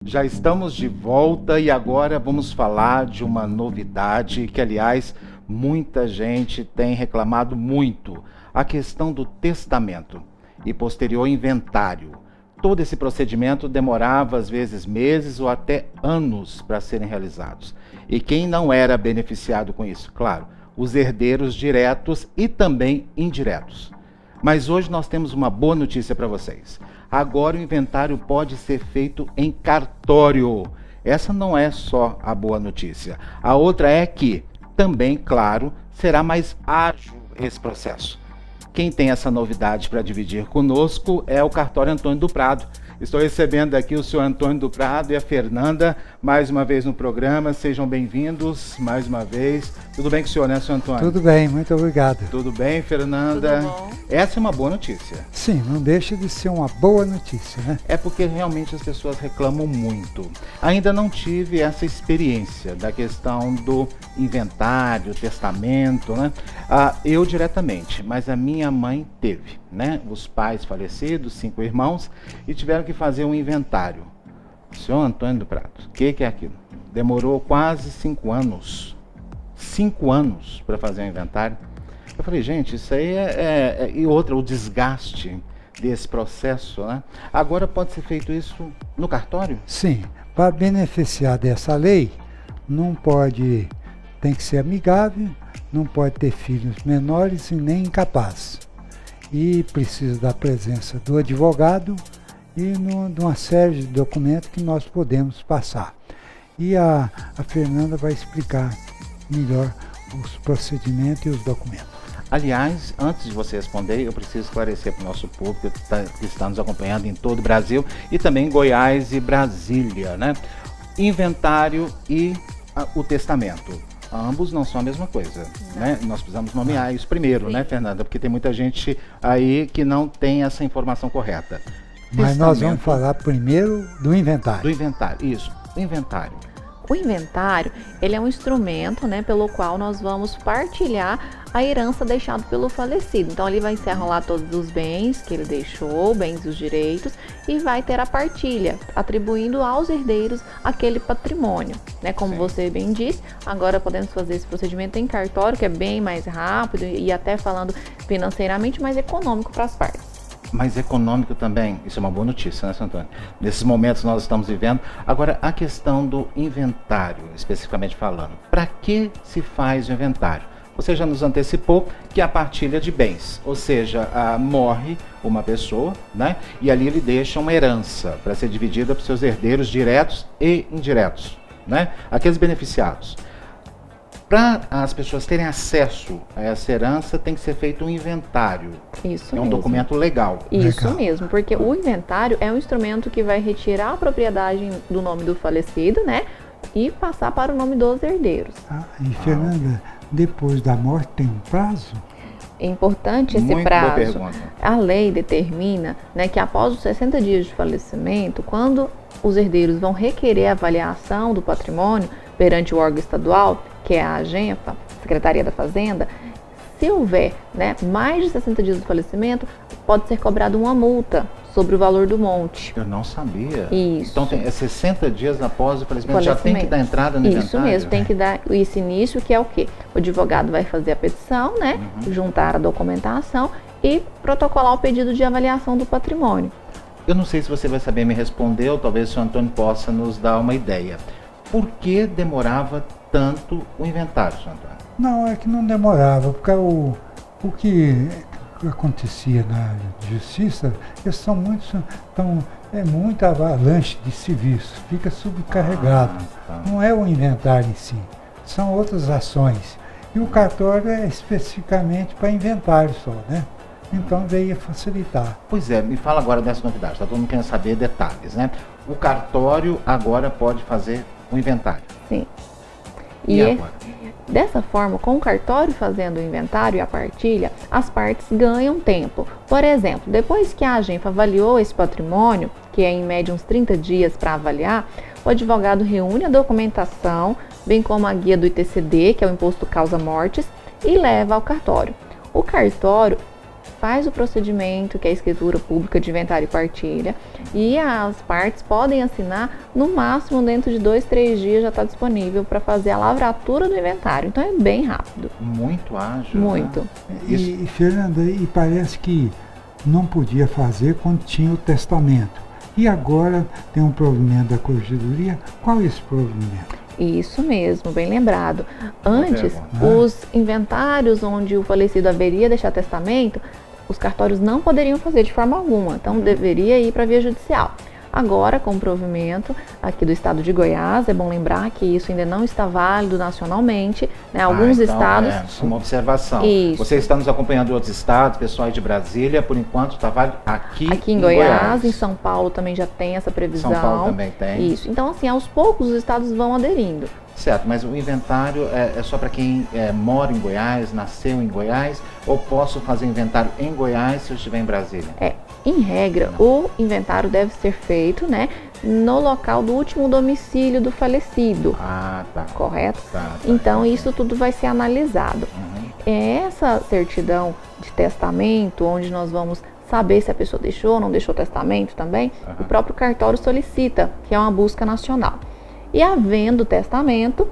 Já estamos de volta e agora vamos falar de uma novidade que, aliás, muita gente tem reclamado muito: a questão do testamento e posterior inventário. Todo esse procedimento demorava às vezes meses ou até anos para serem realizados. E quem não era beneficiado com isso? Claro, os herdeiros diretos e também indiretos. Mas hoje nós temos uma boa notícia para vocês. Agora o inventário pode ser feito em cartório. Essa não é só a boa notícia. A outra é que, também, claro, será mais ágil esse processo. Quem tem essa novidade para dividir conosco é o Cartório Antônio do Prado. Estou recebendo aqui o senhor Antônio do Prado e a Fernanda, mais uma vez no programa. Sejam bem-vindos, mais uma vez. Tudo bem com o senhor, né, senhor Antônio? Tudo bem, muito obrigado. Tudo bem, Fernanda? Tudo bom? Essa é uma boa notícia. Sim, não deixa de ser uma boa notícia, né? É porque realmente as pessoas reclamam muito. Ainda não tive essa experiência da questão do inventário, testamento, né? Eu diretamente, mas a minha mãe teve, né? Os pais falecidos, 5 irmãos, e tiveram que fazer um inventário. Senhor Antônio do Prado, o que é aquilo? Demorou quase 5 anos. 5 anos para fazer um inventário. Eu falei, gente, isso aí E outra, o desgaste desse processo, né? Agora pode ser feito isso no cartório? Sim, para beneficiar dessa lei, tem que ser amigável, não pode ter filhos menores e nem incapazes. E precisa da presença do advogado e de uma série de documentos que nós podemos passar. E a Fernanda vai explicar melhor os procedimentos e os documentos. Aliás, antes de você responder, eu preciso esclarecer para o nosso público que está nos acompanhando em todo o Brasil e também em Goiás e Brasília, né? Inventário e o testamento. Ambos não são a mesma coisa, né? Nós precisamos nomear isso primeiro, Sim. né, Fernanda? Porque tem muita gente aí que não tem essa informação correta. Mas nós vamos falar primeiro do inventário. Do inventário, isso, inventário. O inventário, ele é um instrumento, né, pelo qual nós vamos partilhar a herança deixada pelo falecido. Então, ele vai encerrar lá todos os bens que ele deixou, bens e os direitos, e vai ter a partilha, atribuindo aos herdeiros aquele patrimônio, né? Como Sim. você bem disse, agora podemos fazer esse procedimento em cartório, que é bem mais rápido e até falando financeiramente mais econômico para as partes. Mais econômico também, isso é uma boa notícia, né, Santana? Nesses momentos nós estamos vivendo. Agora, a questão do inventário, especificamente falando. Para que se faz o inventário? Você já nos antecipou que é a partilha de bens, ou seja, morre uma pessoa, né? E ali ele deixa uma herança para ser dividida para os seus herdeiros diretos e indiretos, né? Aqueles beneficiados. Para as pessoas terem acesso a essa herança, tem que ser feito um inventário. Isso É um mesmo. documento legal. Isso Legal. mesmo, porque o inventário é um instrumento que vai retirar a propriedade do nome do falecido, né? E passar para o nome dos herdeiros. E Fernanda, depois da morte tem um prazo? É importante esse Muito boa prazo. pergunta. A lei determina, né, que após os 60 dias de falecimento, quando os herdeiros vão requerer a avaliação do patrimônio perante o órgão estadual, que é a AGENFA, Secretaria da Fazenda, se houver, né, mais de 60 dias do falecimento, pode ser cobrada uma multa sobre o valor do monte. Eu não sabia. Isso. Então é 60 dias após o falecimento, já tem que dar entrada no inventário? Isso mesmo, tem que dar esse início, que é o quê? O advogado vai fazer a petição, né? Juntar a documentação e protocolar o pedido de avaliação do patrimônio. Eu não sei se você vai saber me responder, ou talvez o senhor Antônio possa nos dar uma ideia. Por que demorava tanto o inventário, senhor Antônio? Não, é que não demorava, porque o que acontecia na justiça, eles são muito avalanche de serviço, fica sobrecarregado. Tá. Não é o inventário em si, são outras ações. E o cartório é especificamente para inventário só, né? Então veio facilitar. Pois é, me fala agora dessa novidade, tá todo mundo querendo saber detalhes, né? O cartório agora pode fazer o inventário. Sim. E agora? Dessa forma, com o cartório fazendo o inventário e a partilha, as partes ganham tempo. Por exemplo, depois que a AGENFA avaliou esse patrimônio, que é em média uns 30 dias para avaliar, o advogado reúne a documentação, bem como a guia do ITCD, que é o Imposto Causa Mortes, e leva ao cartório. O cartório faz o procedimento, que é a escritura pública de inventário e partilha, e as partes podem assinar no máximo dentro de 2, 3 dias já está disponível para fazer a lavratura do inventário. Então é bem rápido. Muito ágil. Muito. Né? E Fernanda, e parece que não podia fazer quando tinha o testamento. E agora tem um provimento da corregedoria. Qual é esse provimento? Isso mesmo, bem lembrado. Antes, pergunta. os inventários onde o falecido haveria deixado testamento, os cartórios não poderiam fazer de forma alguma, então deveria ir para a via judicial. Agora, com o provimento aqui do estado de Goiás, é bom lembrar que isso ainda não está válido nacionalmente, né? Alguns então, estados... uma observação. Isso. Você está nos acompanhando em outros estados, pessoal de Brasília, por enquanto está válido aqui em Goiás, em São Paulo também já tem essa previsão. São Paulo também tem. Isso. Então, assim, aos poucos os estados vão aderindo. Certo, mas o inventário é só para quem mora em Goiás, nasceu em Goiás, ou posso fazer inventário em Goiás se eu estiver em Brasília? Em regra, o inventário deve ser feito, né, no local do último domicílio do falecido. Ah, tá. Correto? Tá, Então, isso tudo vai ser analisado. Essa certidão de testamento, onde nós vamos saber se a pessoa deixou ou não deixou testamento também, o próprio cartório solicita, que é uma busca nacional. E havendo testamento,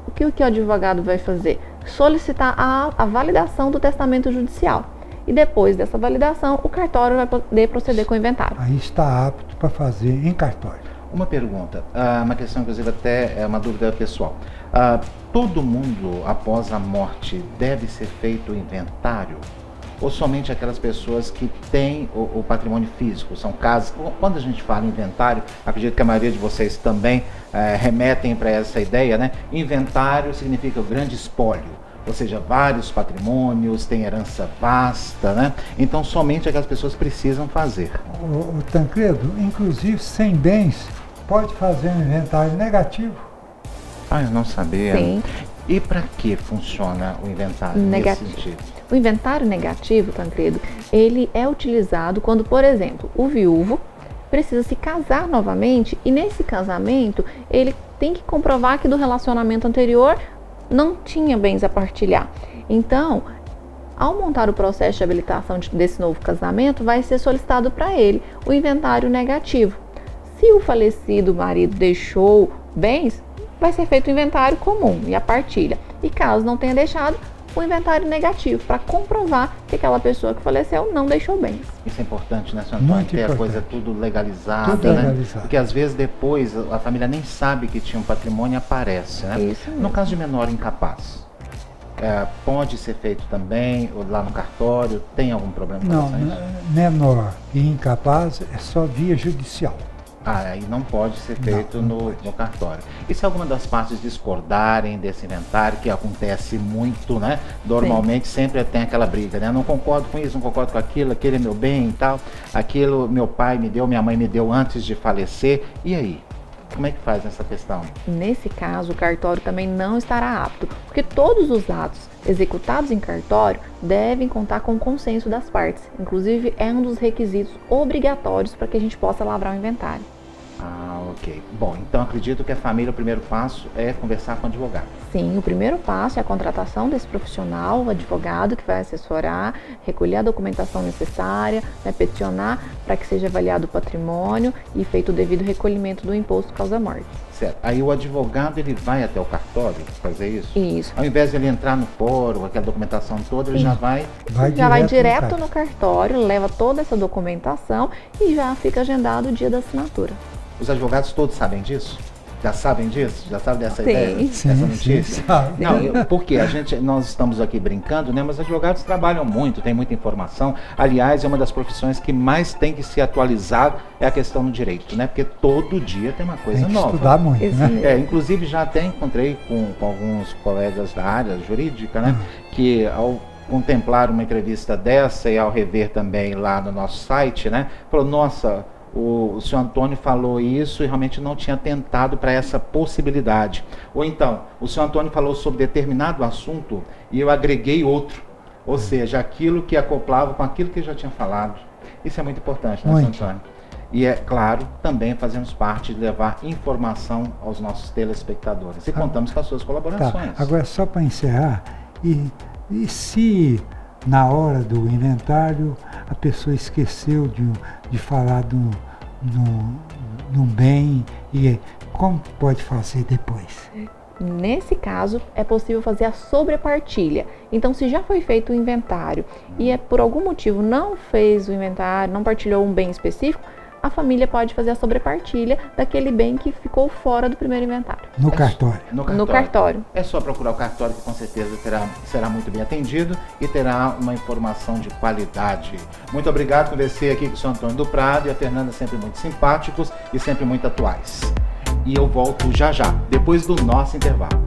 o que o advogado vai fazer? Solicitar a validação do testamento judicial. E depois dessa validação, o cartório vai poder proceder com o inventário. Aí está apto para fazer em cartório. Uma pergunta, uma questão inclusive até é uma dúvida pessoal. Todo mundo após a morte deve ser feito o inventário? Ou somente aquelas pessoas que têm o patrimônio físico? São casas. Quando a gente fala inventário, acredito que a maioria de vocês também remetem para essa ideia, né? Inventário significa o grande espólio, ou seja, vários patrimônios, tem herança vasta, né? Então somente aquelas pessoas precisam fazer. O Tancredo, inclusive sem bens, pode fazer um inventário negativo. Ah, eu não sabia. Sim. E para que funciona o inventário Negativo. nesse sentido? O inventário negativo, Tancredo, ele é utilizado quando, por exemplo, o viúvo precisa se casar novamente e nesse casamento ele tem que comprovar que do relacionamento anterior não tinha bens a partilhar. Então, ao montar o processo de habilitação desse novo casamento, vai ser solicitado para ele o inventário negativo. Se o falecido marido deixou bens, vai ser feito o inventário comum e a partilha. E caso não tenha deixado, o inventário negativo, para comprovar que aquela pessoa que faleceu não deixou bens. Isso é importante, né, senhor Antônio? Muito Ter a importante. coisa tudo legalizada, Tudo né? legalizado. Porque às vezes depois a família nem sabe que tinha um patrimônio e aparece, né? Isso mesmo. No caso de menor incapaz, pode ser feito também, ou lá no cartório, tem algum problema com Não, relação a isso? menor e incapaz é só via judicial. Aí não pode ser feito Não no cartório. E se alguma das partes discordarem desse inventário, que acontece muito, né? Normalmente sempre tem aquela briga, né? Não concordo com isso, não concordo com aquilo, aquele é meu bem e tal, aquilo meu pai me deu, minha mãe me deu antes de falecer. E aí? Como é que faz essa questão? Nesse caso, o cartório também não estará apto, porque todos os atos executados em cartório devem contar com o consenso das partes. Inclusive, é um dos requisitos obrigatórios para que a gente possa lavrar o inventário. Ah, ok. Bom, então acredito que a família, o primeiro passo é conversar com o advogado. Sim, o primeiro passo é a contratação desse profissional, o advogado que vai assessorar, recolher a documentação necessária, né, peticionar para que seja avaliado o patrimônio e feito o devido recolhimento do imposto causa-morte. Certo. Aí o advogado, ele vai até o cartório fazer isso? Isso. Ao invés de ele entrar no fórum, aquela documentação toda, ele já vai... Já vai direto cartório. no cartório, leva toda essa documentação e já fica agendado o dia da assinatura. Os advogados todos sabem disso? Já sabem disso? Já sabem dessa Sim. ideia? Sim, Dessa sim, notícia? sabe. Não, porque nós estamos aqui brincando, né? Mas os advogados trabalham muito, tem muita informação. Aliás, é uma das profissões que mais tem que se atualizar é a questão do direito, né? Porque todo dia tem uma coisa Tem que nova. estudar muito, Esse né? mesmo. Inclusive já até encontrei com alguns colegas da área jurídica, né? Que ao contemplar uma entrevista dessa e ao rever também lá no nosso site, né? Falou, nossa, o senhor Antônio falou isso e realmente não tinha tentado para essa possibilidade. Ou então, o senhor Antônio falou sobre determinado assunto e eu agreguei outro. Ou seja, aquilo que acoplava com aquilo que eu já tinha falado. Isso é muito importante, né, senhor Muito. Antônio? E é claro, também fazemos parte de levar informação aos nossos telespectadores. E contamos com as suas colaborações. Tá. Agora, só para encerrar, e se na hora do inventário, a pessoa esqueceu de falar no bem, e como pode fazer depois? Nesse caso, é possível fazer a sobrepartilha. Então, se já foi feito o inventário e por algum motivo não fez o inventário, não partilhou um bem específico, a família pode fazer a sobrepartilha daquele bem que ficou fora do primeiro inventário. No cartório. No cartório. É só procurar o cartório, que com certeza será muito bem atendido e terá uma informação de qualidade. Muito obrigado, conversei aqui com o Sr. Antônio do Prado e a Fernanda, sempre muito simpáticos e sempre muito atuais. E eu volto já já, depois do nosso intervalo.